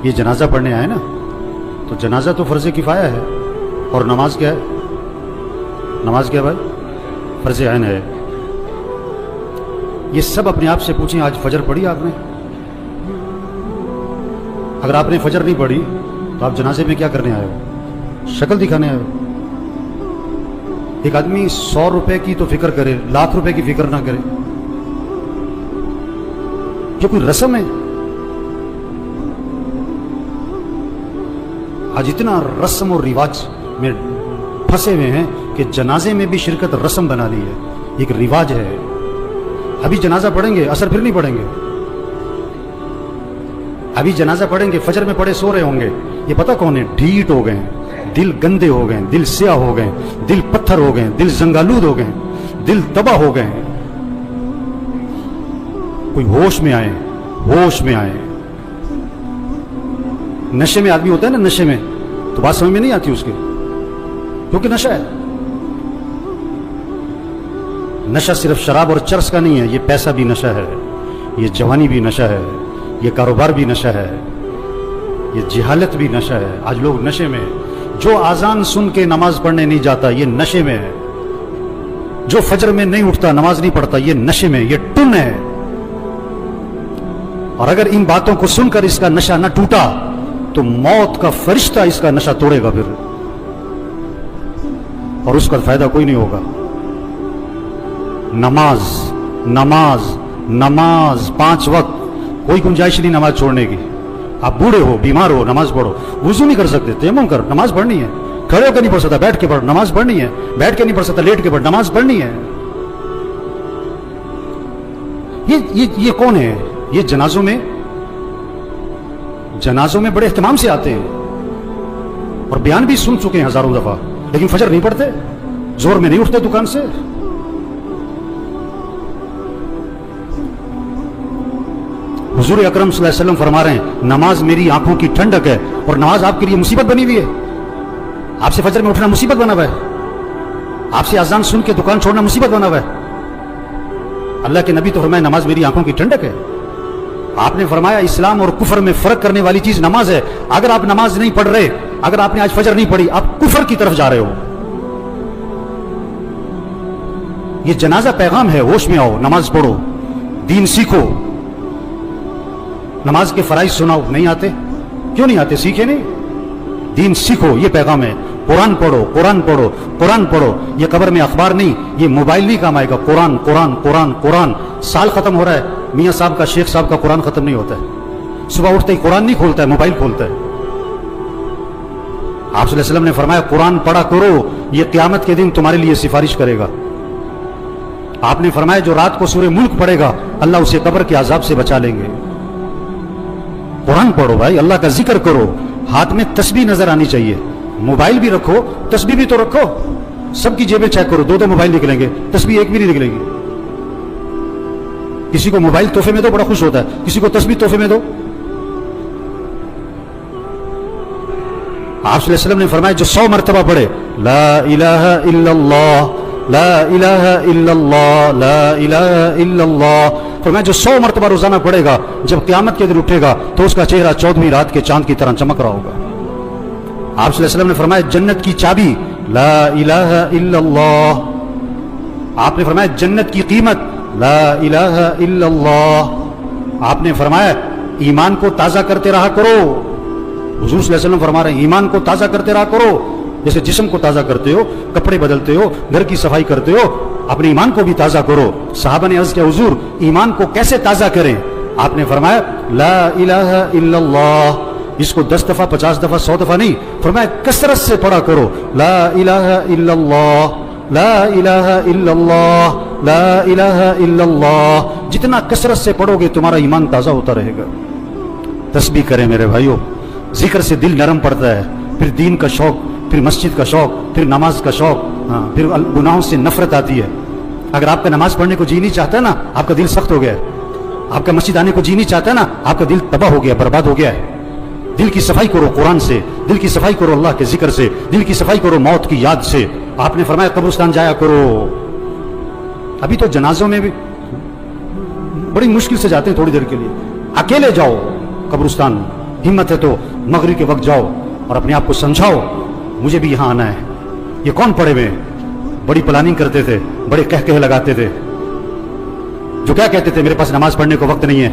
یہ جنازہ پڑھنے آئے نا، تو جنازہ تو فرض کفایہ ہے، اور نماز کیا ہے؟ نماز کیا ہے بھائی؟ فرض عین ہے۔ یہ سب اپنے آپ سے پوچھیں، آج فجر پڑھی آپ نے؟ اگر آپ نے فجر نہیں پڑھی تو آپ جنازے میں کیا کرنے آئے ہو؟ شکل دکھانے آئے ہو؟ ایک آدمی 100 روپے کی تو فکر کرے، لاکھ روپے کی فکر نہ کرے، یہ کوئی رسم ہے؟ آج اتنا رسم اور رواج میں پھنسے ہوئے ہیں کہ جنازے میں بھی شرکت رسم بنا لی ہے، ایک رواج ہے۔ ابھی جنازہ پڑھیں گے، اثر پھر نہیں پڑھیں گے۔ ابھی جنازہ پڑھیں گے، فجر میں پڑھے سو رہے ہوں گے، یہ پتہ کون ہے؟ ڈھیٹ ہو گئے، دل گندے ہو گئے، دل سیاہ ہو گئے، دل پتھر ہو گئے، دل زنگالود ہو گئے، دل تباہ ہو گئے۔ کوئی ہوش میں آئے، ہوش میں آئے۔ نشے میں آدمی ہوتا ہے نا، نشے میں تو بات سمجھ میں نہیں آتی اس کے، کیونکہ نشہ ہے۔ نشہ صرف شراب اور چرس کا نہیں ہے، یہ پیسہ بھی نشہ ہے، یہ جوانی بھی نشہ ہے، یہ کاروبار بھی نشہ ہے، یہ جہالت بھی نشہ ہے۔ آج لوگ نشے میں، جو اذان سن کے نماز پڑھنے نہیں جاتا یہ نشے میں ہے، جو فجر میں نہیں اٹھتا نماز نہیں پڑھتا یہ نشے میں، یہ ٹن ہے۔ اور اگر ان باتوں کو سن کر اس کا نشہ نہ ٹوٹا تو موت کا فرشتہ اس کا نشہ توڑے گا پھر، اور اس کا فائدہ کوئی نہیں ہوگا۔ نماز نماز نماز 5 وقت، کوئی گنجائش نہیں نماز چھوڑنے کی۔ آپ بوڑھے ہو، بیمار ہو، نماز پڑھو۔ وضو نہیں کر سکتے، تیمم کر، نماز پڑھنی ہے۔ کھڑے ہو کے نہیں پڑھ سکتا، بیٹھ کے پڑھ، نماز پڑھنی ہے۔ بیٹھ کے نہیں پڑھ سکتا، لیٹ کے پڑھ، نماز پڑھنی ہے۔ یہ کون ہے؟ یہ جنازوں میں بڑے اہتمام سے آتے ہیں اور بیان بھی سن چکے ہیں ہزاروں دفعہ، لیکن فجر نہیں پڑھتے، زور میں نہیں اٹھتے دکان سے۔ حضور اکرم صلی اللہ علیہ وسلم فرما رہے ہیں نماز میری آنکھوں کی ٹھنڈک ہے، اور نماز آپ کے لیے مصیبت بنی ہوئی ہے۔ آپ سے فجر میں اٹھنا مصیبت بنا ہوا ہے، آپ سے اذان سن کے دکان چھوڑنا مصیبت بنا ہوا ہے۔ اللہ کے نبی تو فرمایا نماز میری آنکھوں کی ٹھنڈک ہے۔ آپ نے فرمایا اسلام اور کفر میں فرق کرنے والی چیز نماز ہے۔ اگر آپ نماز نہیں پڑھ رہے، اگر آپ نے آج فجر نہیں پڑھی، آپ کفر کی طرف جا رہے ہو۔ یہ جنازہ پیغام ہے، ہوش میں آؤ، نماز پڑھو، دین سیکھو۔ نماز کے فرائض سناؤ، نہیں آتے؟ کیوں نہیں آتے؟ سیکھے نہیں؟ دین سیکھو، یہ پیغام ہے۔ قرآن پڑھو، قرآن پڑھو، قرآن پڑھو۔ یہ قبر میں اخبار نہیں، یہ موبائل نہیں کام آئے گا۔ قرآن قرآن قرآن قرآن۔ سال ختم ہو رہا ہے، میاں صاحب کا، شیخ صاحب کا قرآن ختم نہیں ہوتا ہے۔ صبح اٹھتے ہی قرآن نہیں کھولتا ہے، موبائل کھولتا ہے۔ آپ صلی اللہ علیہ وسلم نے فرمایا قرآن پڑھا کرو، یہ قیامت کے دن تمہارے لیے سفارش کرے گا۔ آپ نے فرمایا جو رات کو سورہ ملک پڑھے گا اللہ اسے قبر کے عذاب سے بچا لیں گے۔ قرآن پڑھو بھائی، اللہ کا ذکر کرو، ہاتھ میں تسبیح نظر آنی چاہیے۔ موبائل بھی رکھو، تسبیح بھی تو رکھو۔ سب کی جیبیں چیک کرو، 2 موبائل نکلیں گے، تسبیح ایک بھی نہیں نکلے گی۔ کسی کو موبائل تحفے میں دو، بڑا خوش ہوتا ہے، کسی کو تسبیح تحفے میں دو۔ آپ صلی اللہ علیہ وسلم نے فرمایا جو 100 مرتبہ پڑھے لا الہ الا اللہ لا الہ الا اللہ لا الہ الا اللہ، فرمایا جو 100 مرتبہ روزانہ پڑھے گا جب قیامت کے دن اٹھے گا تو اس کا چہرہ 14ویں رات کے چاند کی طرح چمک رہا ہوگا۔ آپ صلی اللہ علیہ وسلم نے فرمایا جنت کی چابی لا الہ الا اللہ، آپ نے فرمایا جنت کی قیمت لا الہ الا اللہ، آپ نے فرمایا ایمان کو تازہ کرتے رہا کرو۔ حضور صلی اللہ علیہ وسلم فرما رہے ہیں ایمان کو تازہ کرتے رہا کرو، جیسے جسم کو تازہ کرتے ہو، کپڑے بدلتے ہو، گھر کی صفائی کرتے ہو، اپنے ایمان کو بھی تازہ کرو۔ صحابہ نے عرض کیا حضور ایمان کو کیسے تازہ کریں؟ آپ نے فرمایا لا الہ الا اللہ، اس کو 10 دفعہ 50 دفعہ 100 دفعہ نہیں، فرمایا کثرت سے پڑھا کرو لا الہ الا اللہ لا الہ الا اللہ لا الہ الا اللہ۔ جتنا کثرت سے پڑھو گے تمہارا ایمان تازہ ہوتا رہے گا۔ تسبیح کریں میرے بھائیوں، ذکر سے دل نرم پڑتا ہے، پھر دین کا شوق، پھر مسجد کا شوق، پھر نماز کا شوق، پھر گناہوں سے نفرت آتی ہے۔ اگر آپ کا نماز پڑھنے کو جی نہیں چاہتا ہے نا، آپ کا دل سخت ہو گیا ہے۔ آپ کا مسجد آنے کو جی نہیں چاہتا ہے نا، آپ کا دل تباہ ہو گیا، برباد ہو گیا ہے۔ دل کی صفائی کرو قرآن سے، دل کی صفائی کرو اللہ کے ذکر سے، دل کی صفائی کرو موت کی یاد سے۔ آپ نے فرمایا قبرستان جایا کرو۔ ابھی تو جنازوں میں بھی بڑی مشکل سے جاتے ہیں، تھوڑی دیر کے لیے اکیلے جاؤ قبرستان، हिम्मत है तो मगरिब के वक्त जाओ और अपने आप को समझाओ मुझे भी यहाँ आना है। ये कौन पड़े हुए हैं? बड़ी प्लानिंग करते थे, बड़े कह लगाते थे, जो क्या कहते थे मेरे पास नमाज पढ़ने को वक्त नहीं है,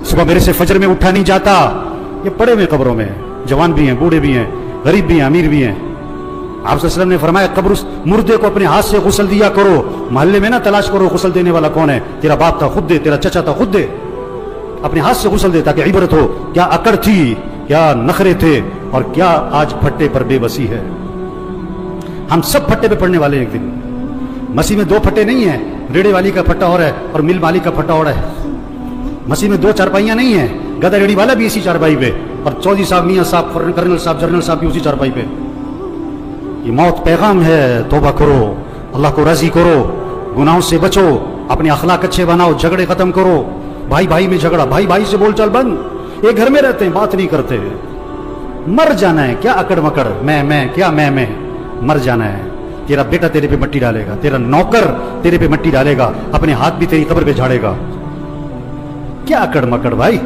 सुबह मेरे से फजर में उठा नहीं जाता। ये पड़े हुए कब्रों में, जवान भी हैं, बूढ़े भी हैं, गरीब भी हैं, अमीर भी हैं। आप सल्लल्लाहु अलैहि वसल्लम ने फरमाया कब्र मुर्दे को अपने हाथ से गुस्ल दिया करो, मोहल्ले में ना तलाश करो गुस्ल देने वाला कौन है, तेरा बाप था खुद दे, तेरा चचा था खुद दे, अपने हाथ से गुस्ल दे ताकि इबरत हो क्या अकड़ थी, क्या नखरे थे और क्या आज फट्टे पर बेबसी है। हम सब फट्टे पे पड़ने वाले हैं एक दिन। मसीह में दो फट्टे नहीं है, रेड़े वाली का फट्टा और है और मिल मालिक का फट्टा और है। मसीह में दो चारपाइयां नहीं है, गधा रेड़ी वाला भी इसी चारपाई पे और चौधरी साहब, मियां साहब, कर्नल साहब, जनरल साहब भी उसी चारपाई पे। ये मौत पैगाम है, तौबा करो, अल्लाह को राजी करो, गुनाहों से बचो, अपने अखलाक अच्छे बनाओ, झगड़े खत्म करो। भाई भाई में झगड़ा, भाई भाई से बोलचाल बंद, एक घर में रहते हैं बात नहीं करते। मर जाना है, क्या अकड़ मकड़, मैं क्या मैं, मर जाना है। तेरा बेटा तेरे पे मट्टी डालेगा, तेरा नौकर तेरे पे मट्टी डालेगा, अपने हाथ भी तेरी कब्र पे झाड़ेगा। क्या अकड़ मकड़ भाई,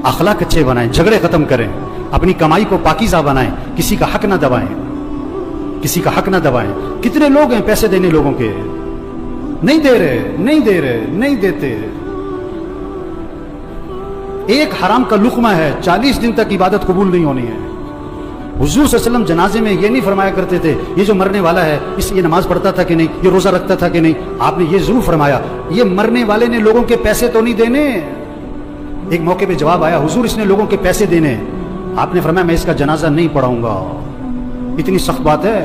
अखलाक अच्छे बनाएं, झगड़े खत्म करें, अपनी कमाई को पाकीज़ा बनाएं, किसी का हक ना दबाएं, किसी का हक ना दबाएं। कितने लोग हैं पैसे देने लोगों के, नहीं दे रहे, नहीं दे रहे, नहीं देते। एक हराम का लुकमा है, 40 दिन तक इबादत कबूल नहीं होनी है। हुजूर सल्लल्लाहु अलैहि वसल्लम जनाजे में ये नहीं फरमाया करते थे ये जो मरने वाला है इस ये नमाज पढ़ता था कि नहीं, ये रोजा रखता था कि नहीं। आपने ये जरूर फरमाया ये मरने वाले ने लोगों के पैसे तो नहीं देने। एक मौके पे जवाब आया, हुजूर इसने लोगों के पैसे देने। आपने फरमाया मैं इसका जनाजा नहीं पढ़ाऊंगा। इतनी सख्त बात है।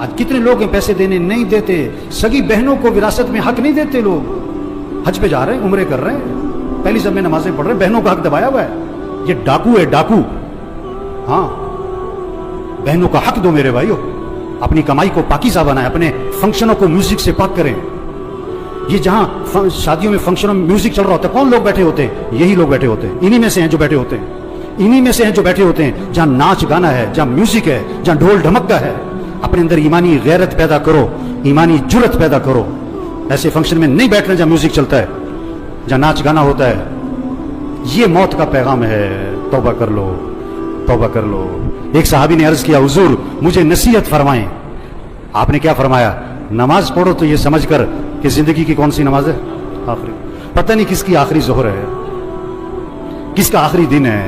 आज कितने लोग हैं पैसे देने नहीं देते, सगी बहनों को विरासत में हक नहीं देते। लोग हज पे जा रहे हैं, उम्रे कर रहे हैं, पहली सब में नमाजें पढ़ रहे हैं, बहनों का हक दबाया हुआ है। ये डाकू है, डाकू। हाँ, बहनों का हक दो मेरे भाइयों, अपनी कमाई को पाकीज़ा बनाएं, अपने फंक्शनों को म्यूजिक से पाक करें। ये जहां शादियों में फंक्शनों में म्यूजिक चल रहा होता है, कौन लोग बैठे होते हैं? यही लोग बैठे होते हैं, इन्हीं में से हैं जो बैठे होते हैं, इन्हीं में से हैं जो बैठे होते हैं। जहां नाच गाना है, जहां म्यूजिक है, जहां ढोल ढमक्का है, अपने अंदर ईमानी गैरत पैदा करो, ईमानी जुर्रत पैदा करो। ऐसे फंक्शन में नहीं बैठना जहां म्यूजिक चलता है, जहां नाच गाना होता है। ये मौत का पैगाम है। तौबा कर लो, तौबा कर लो। एक सहाबी ने अर्ज किया, हुजूर मुझे नसीहत फरमाएं। आपने क्या फरमाया? नमाज पढ़ो तो ये समझकर कि जिंदगी की कौन सी नमाज है? आखिरी। पता नहीं किसकी आखिरी जोहर है, किसका आखिरी दिन है।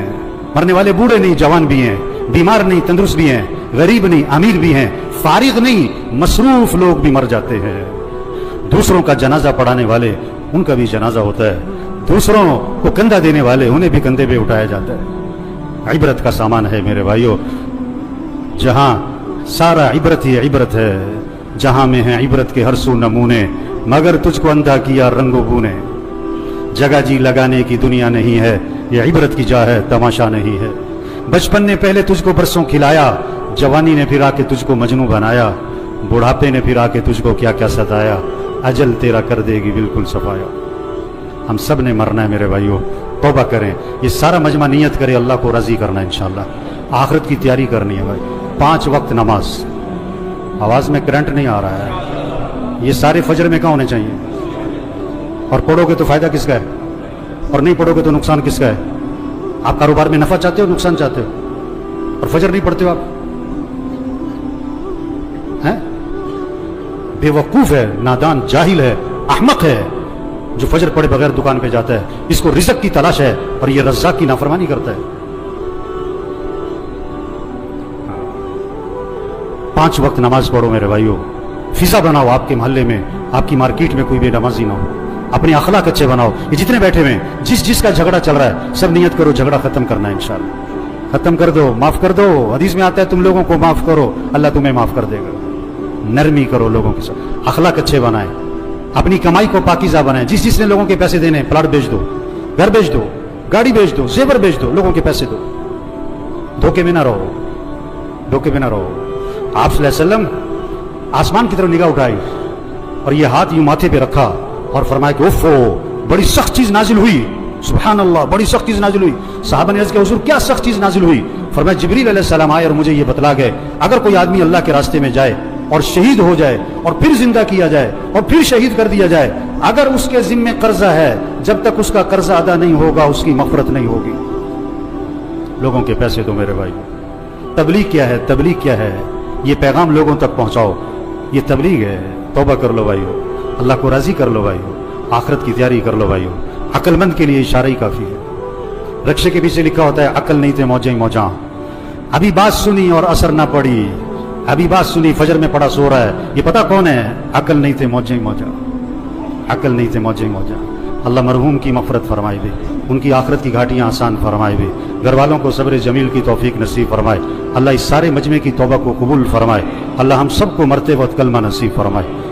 मरने वाले बूढ़े नहीं, जवान भी हैं, बीमार नहीं, तंदुरुस्त भी हैं, गरीब नहीं, अमीर भी हैं, फारिग नहीं, मसरूफ लोग भी मर जाते हैं। दूसरों का जनाजा पढ़ाने वाले, उनका भी जनाजा होता है। दूसरों को कंधा देने वाले, उन्हें भी कंधे पे उठाया जाता है। इबरत का सामान है मेरे भाइयों, जहां सारा इबरत ही इबरत है, जहां में है इबरत के हर सू नमूने, मगर तुझको अंधा किया रंगो बूने। जगह जी लगाने की दुनिया नहीं है, ये इबरत की जा है, तमाशा नहीं है। बचपन ने पहले तुझको बरसों खिलाया, जवानी ने फिर आके तुझको मजनू बनाया, बुढ़ापे ने फिर आके तुझको क्या क्या सताया, अजल तेरा कर देगी बिल्कुल सफाया। हम सब ने मरना है मेरे भाइयों, तौबा करें। ये सारा मजमा नियत करे अल्लाह को राजी करना है इंशाअल्लाह। आखिरत की तैयारी करनी है भाई। 5 वक्त नमाज, आवाज में करंट नहीं आ रहा है, ये सारे फजर में कहाँ होने चाहिए? और पढ़ोगे तो फायदा किसका है, और नहीं पढ़ोगे तो नुकसान किसका है? आप कारोबार में नफा चाहते हो, नुकसान चाहते हो, और फजर नहीं पढ़ते हो आप? हैं? बेवकूफ है, नादान, जाहिल है, अहमक है जो फजर पढ़े बगैर दुकान पे जाता है। इसको रिज़्क़ की तलाश है और ये रज़्ज़ाक़ की नाफरमानी करता है। 5 वक्त नमाज पढ़ो मेरे भाइयों। फिजा बनाओ आपके मोहल्ले में, आपकी मार्केट में कोई बेनमाजी ना हो। अपने अखलाक अच्छे बनाओ। ये जितने बैठे हुए हैं, जिसका झगड़ा चल रहा है, सब नियत करो झगड़ा खत्म करना है इंशाअल्लाह। खत्म कर दो, माफ कर दो। हदीस में आता है तुम लोगों को माफ करो, अल्लाह तुम्हें माफ कर देगा। नरमी करो लोगों के साथ, अखलाक अच्छे बनाए, अपनी कमाई को पाकीज़ा बनाए। जिसने लोगों के पैसे देने, प्लाट बेच दो, घर बेच दो, गाड़ी बेच दो, जेवर बेच दो, लोगों के पैसे दो। धोखे में ना रहो, धोखे में ना रहो। आप सल्लल्लाहु अलैहि वसल्लम आसमान की तरफ निगाह उठाई और ये हाथ यूं माथे पे रखा और फरमाया कि उफ़ो, बड़ी सख्त चीज नाजिल हुई। सुभान अल्लाह, बड़ी सख्त चीज नाजिल हुई। साहबा ने अर्ज़ किया, हुज़ूर क्या सख्त चीज नाजिल हुई? फरमाया जिब्रील अलैहिस्सलाम आए और मुझे ये बतला गए, अगर कोई आदमी अल्लाह के रास्ते में जाए और शहीद हो जाए और फिर जिंदा किया जाए और फिर शहीद कर दिया जाए, अगर उसके जिम्मे कर्जा है, जब तक उसका कर्जा अदा नहीं होगा उसकी मग़फ़िरत नहीं होगी। लोगों के पैसे दो मेरे भाई। तबलीग क्या है? तबलीग क्या है? ये पैगाम लोगों तक पहुंचाओ, ये तबलीग है। तौबा कर लो भाइयों, अल्लाह को राजी कर लो भाइयों, आखिरत की तैयारी कर लो भाइयों। अक्लमंद के लिए इशारा ही काफ़ी है। रक्शे के पीछे लिखा होता है अकल नहीं थे मौजें ही मौजा। अभी बात सुनी और असर ना पड़ी, अभी बात सुनी फजर में पड़ा सो रहा है, ये पता कौन है? अकल नहीं थे मौजें ही मौजा, अकल नहीं थे मौजें ही मौजा। अल्लाह मरहूम की मफ़रत फरमाए भी, उनकी आखिरत की घाटियाँ आसान फरमाए भी, घर वालों को सब्र जमील की तौफीक नसीब फरमाए। अल्लाह इस सारे मजमे की तौबा को कबूल फरमाए। अल्लाह हम सबको मरते वक्त कलमा नसीब फरमाए।